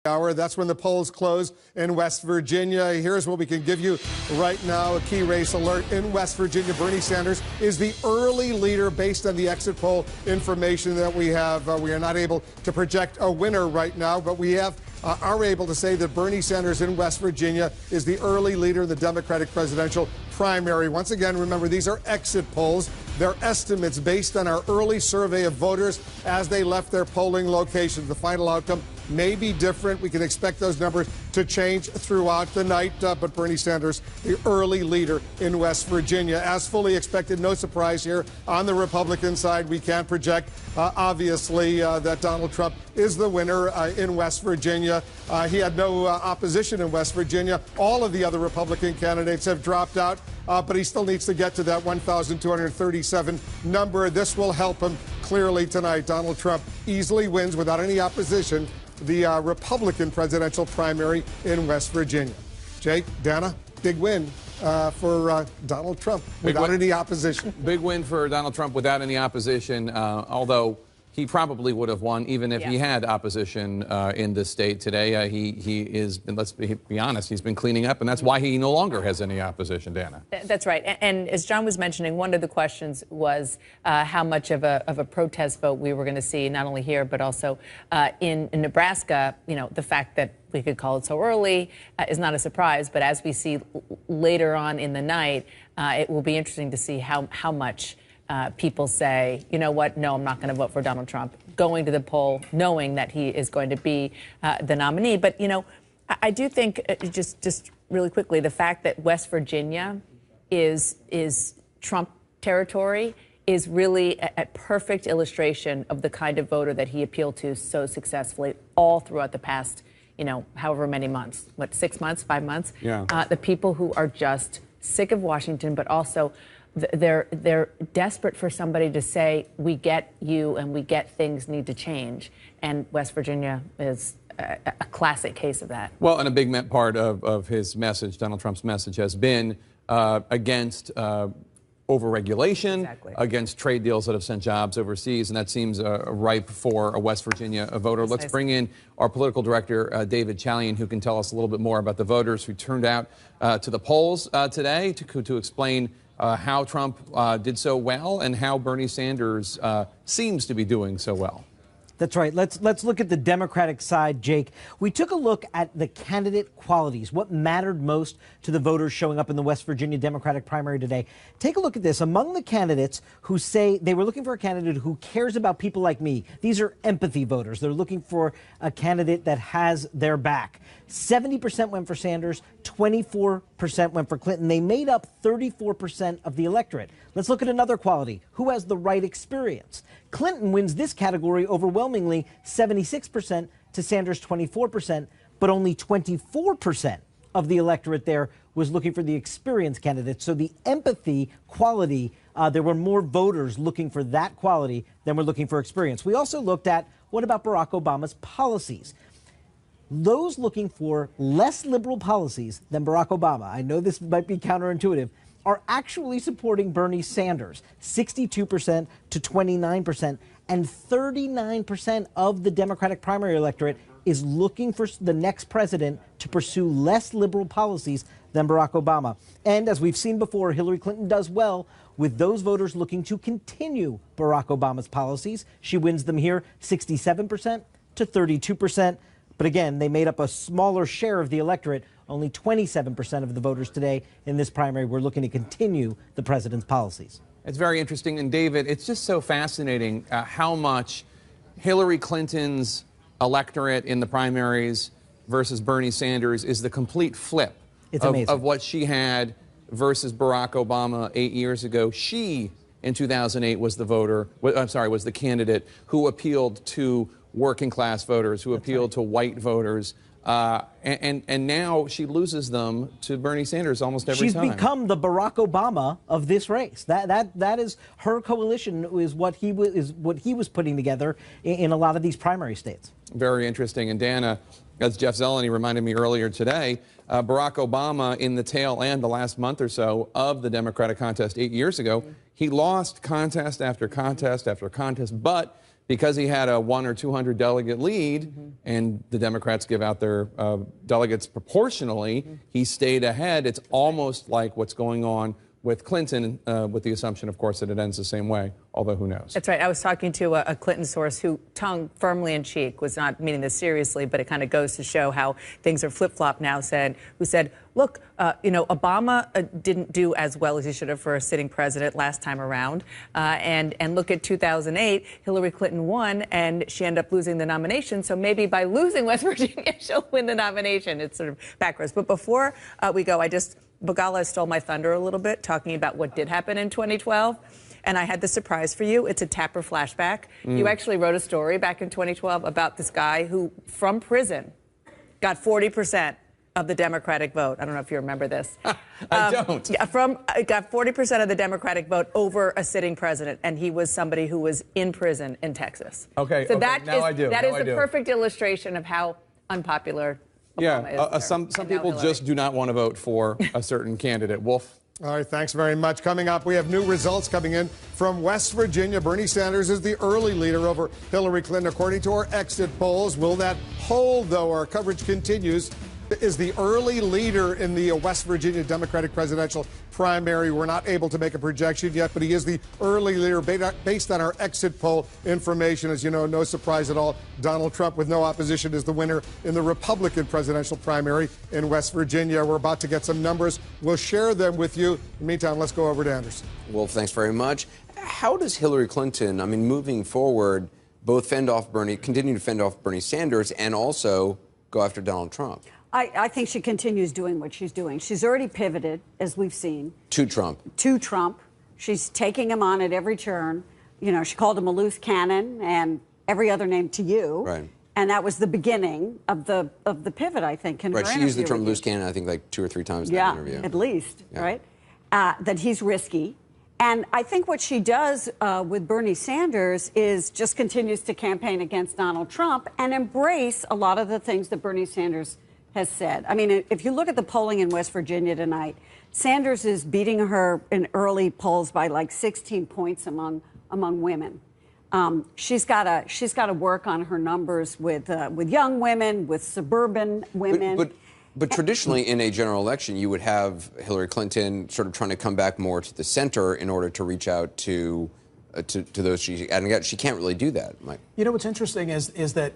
hour. That's when the polls close in West Virginia. Here's what we can give you right now. A key race alert in West Virginia. Bernie Sanders is the early leader based on the exit poll information that we have. We are not able to project a winner right now, but we are able to say that Bernie Sanders in West Virginia is the early leader in the Democratic presidential primary. Once again, remember, these are exit polls. They're estimates based on our early survey of voters as they left their polling locations. The final outcome may be different. We can expect those numbers to change throughout the night, but Bernie Sanders, the early leader in West Virginia. As fully expected, no surprise here on the Republican side. We can project, obviously, that Donald Trump is the winner in West Virginia. He had no opposition in West Virginia. All of the other Republican candidates have dropped out, but he still needs to get to that 1,237 number. This will help him clearly tonight. Donald Trump easily wins without any opposition the Republican presidential primary in West Virginia. Jake, Dana, big win for Donald Trump without any opposition. Big win for Donald Trump without any opposition, although he probably would have won even if he had opposition in the state today. He is, let's be honest, he's been cleaning up, and that's why he no longer has any opposition, Dana. That's right. And as John was mentioning, one of the questions was how much of a protest vote we were going to see, not only here, but also in Nebraska. You know, the fact that we could call it so early is not a surprise, but as we see later on in the night, it will be interesting to see how much people say, you know what, no, I'm not going to vote for Donald Trump, going to the poll knowing that he is going to be the nominee. But, you know, I do think, just really quickly, the fact that West Virginia is Trump territory is really a perfect illustration of the kind of voter that he appealed to so successfully all throughout the past, you know, however many months, 6 months, 5 months? Yeah. The people who are just sick of Washington, but also they're desperate for somebody to say, we get you and we get things need to change. And West Virginia is a classic case of that. Well, and a big part of his message, Donald Trump's message, has been against overregulation, against trade deals that have sent jobs overseas, and that seems ripe for a West Virginia voter. Let's bring in our political director, David Chalian, who can tell us a little bit more about the voters who turned out to the polls today to explain how Trump did so well and how Bernie Sanders seems to be doing so well. That's right. Let's look at the Democratic side, Jake. We took a look at the candidate qualities, what mattered most to the voters showing up in the West Virginia Democratic primary today. Take a look at this. Among the candidates who say they were looking for a candidate who cares about people like me, these are empathy voters. They're looking for a candidate that has their back. 70% went for Sanders, 24% went for Clinton. They made up 34% of the electorate. Let's look at another quality. Who has the right experience? Clinton wins this category overwhelmingly, 76% to Sanders' 24%, but only 24% of the electorate there was looking for the experienced candidate. So the empathy quality, there were more voters looking for that quality than were looking for experience. We also looked at what about Barack Obama's policies? Those looking for less liberal policies than Barack Obama, I know this might be counterintuitive, are actually supporting Bernie Sanders, 62% to 29%, and 39% of the Democratic primary electorate is looking for the next president to pursue less liberal policies than Barack Obama. And as we've seen before, Hillary Clinton does well with those voters looking to continue Barack Obama's policies. She wins them here, 67% to 32%. But again, they made up a smaller share of the electorate. Only 27% of the voters today in this primary were looking to continue the president's policies. It's very interesting. And David, it's just so fascinating how much Hillary Clinton's electorate in the primaries versus Bernie Sanders is the complete flip of what she had versus Barack Obama 8 years ago. She, in 2008, was the was the candidate who appealed to working class voters, who appealed to white voters. And now she loses them to Bernie Sanders almost every time. She's become the Barack Obama of this race. That is her coalition, is what he was putting together in a lot of these primary states. Very interesting. And Dana, as Jeff Zeleny reminded me earlier today, Barack Obama in the tail end, the last month or so of the Democratic contest 8 years ago, he lost contest after contest after contest, but because he had a 100 or 200 delegate lead, and the Democrats give out their delegates proportionally, he stayed ahead. It's almost like what's going on with Clinton, with the assumption, of course, that it ends the same way, although who knows? That's right. I was talking to a Clinton source who, tongue firmly in cheek, was not meaning this seriously, but it kind of goes to show how things are flip-flop now, who said, look, Obama didn't do as well as he should have for a sitting president last time around. And look at 2008, Hillary Clinton won, and she ended up losing the nomination. So maybe by losing West Virginia, she'll win the nomination. It's sort of backwards. But before we go, Begala stole my thunder a little bit, talking about what did happen in 2012. And I had the surprise for you. It's a Tapper flashback. You actually wrote a story back in 2012 about this guy who, from prison, got 40% of the Democratic vote. I don't know if you remember this. I don't. Yeah, got 40% of the Democratic vote over a sitting president, and he was somebody who was in prison in Texas. Okay, so now I do. That is the perfect illustration of how unpopular Obama is. Some people just do not want to vote for a certain candidate. Wolf? All right, thanks very much. Coming up, we have new results coming in from West Virginia. Bernie Sanders is the early leader over Hillary Clinton, according to our exit polls. Will that hold, though? Our coverage continues. Is the early leader in the West Virginia Democratic presidential primary. We're not able to make a projection yet, but he is the early leader based on our exit poll information. As you know, no surprise at all, Donald Trump, with no opposition, is the winner in the Republican presidential primary in West Virginia. We're about to get some numbers. We'll share them with you. In the meantime, let's go over to Anderson. Wolf, thanks very much. How does Hillary Clinton, moving forward, both continue to fend off Bernie Sanders and also go after Donald Trump? I think she continues doing what she's doing. She's already pivoted, as we've seen. To Trump. To Trump. She's taking him on at every turn. You know, she called him a loose cannon and every other name to you. Right. And that was the beginning of the pivot, I think, in her interview. Right, she used the term loose cannon, I think, like 2 or 3 times in that interview. Yeah, at least, right? That he's risky. And I think what she does with Bernie Sanders is just continues to campaign against Donald Trump and embrace a lot of the things that Bernie Sanders has said. I mean, if you look at the polling in West Virginia tonight, Sanders is beating her in early polls by like 16 points among women. She's got to work on her numbers with young women, with suburban women. But traditionally, in a general election, you would have Hillary Clinton sort of trying to come back more to the center in order to reach out to those and again, she can't really do that, Mike. You know what's interesting is that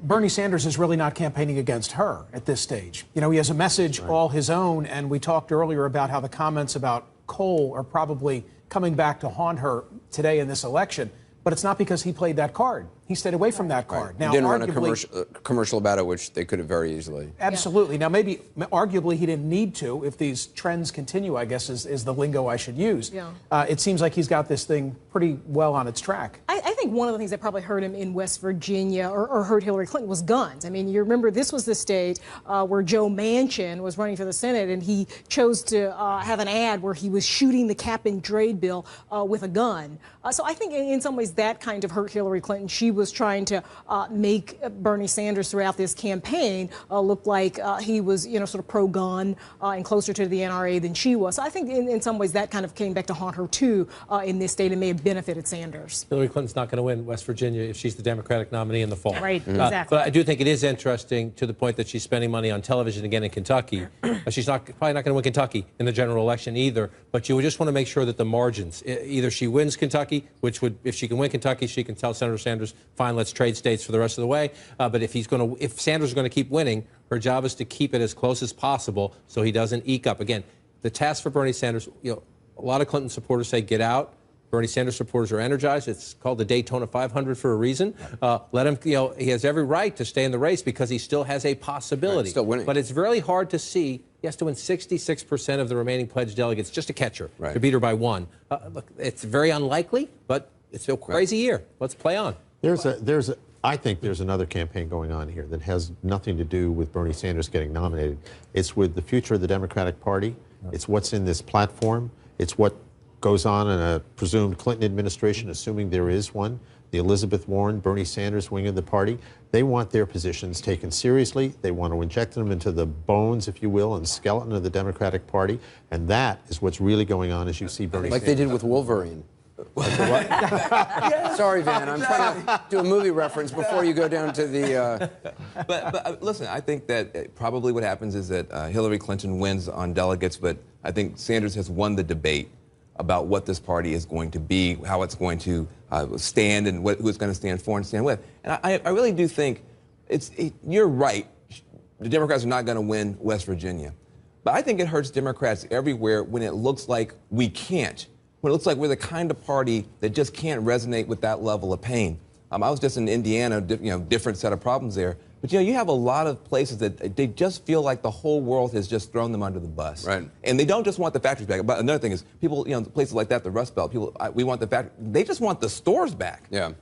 Bernie Sanders is really not campaigning against her at this stage. You know, he has a message all his own, and we talked earlier about how the comments about coal are probably coming back to haunt her today in this election. But it's not because he played that card. He stayed away from that card. Right. Now, he didn't run a commercial about it, which they could have very easily. Absolutely. Yeah. Now, maybe, arguably, he didn't need to if these trends continue, I guess, is the lingo I should use. Yeah. It seems like he's got this thing pretty well on its track. I think one of the things that probably hurt him in West Virginia or hurt Hillary Clinton was guns. I mean, you remember this was the state where Joe Manchin was running for the Senate, and he chose to have an ad where he was shooting the cap and trade bill with a gun. So I think in some ways that kind of hurt Hillary Clinton. She was trying to make Bernie Sanders throughout this campaign look like he was, sort of pro-gun and closer to the NRA than she was. So I think in some ways that kind of came back to haunt her, too, in this state and may have benefited Sanders. Hillary Clinton's not going to win West Virginia if she's the Democratic nominee in the fall. Right, exactly. But I do think it is interesting to the point that she's spending money on television again in Kentucky. She's probably not going to win Kentucky in the general election either, but you would just want to make sure that the margins, either she wins Kentucky, which would, if she can win Kentucky, she can tell Senator Sanders, fine, let's trade states for the rest of the way. But if Sanders is going to keep winning, her job is to keep it as close as possible so he doesn't eke up. Again, the task for Bernie Sanders, a lot of Clinton supporters say get out. Bernie Sanders supporters are energized. It's called the Daytona 500 for a reason. Let him, he has every right to stay in the race because he still has a possibility. Right, still winning. But it's very hard to see. He has to win 66% of the remaining pledged delegates just to catch her, right, to beat her by 1. Look, it's very unlikely, but it's a crazy year. Let's play on. I think there's another campaign going on here that has nothing to do with Bernie Sanders getting nominated. It's with the future of the Democratic Party. It's what's in this platform. It's what goes on in a presumed Clinton administration, assuming there is one. The Elizabeth Warren, Bernie Sanders wing of the party. They want their positions taken seriously. They want to inject them into the bones, if you will, and skeleton of the Democratic Party. And that is what's really going on as you see Bernie Sanders. Like they did with Wolverine. Sorry, Van. I'm trying to do a movie reference before you go down to the. But listen, I think that probably what happens is that Hillary Clinton wins on delegates, but I think Sanders has won the debate about what this party is going to be, how it's going to stand, and who it's going to stand for and stand with. And I really do think you're right. The Democrats are not going to win West Virginia. But I think it hurts Democrats everywhere when it looks like we can't. When it looks like we're the kind of party that just can't resonate with that level of pain. I was just in Indiana, different set of problems there. But you have a lot of places that they just feel like the whole world has just thrown them under the bus. Right. And they don't just want the factories back. But another thing is, people, places like that, the Rust Belt, we want the factory. They just want the stores back. Yeah.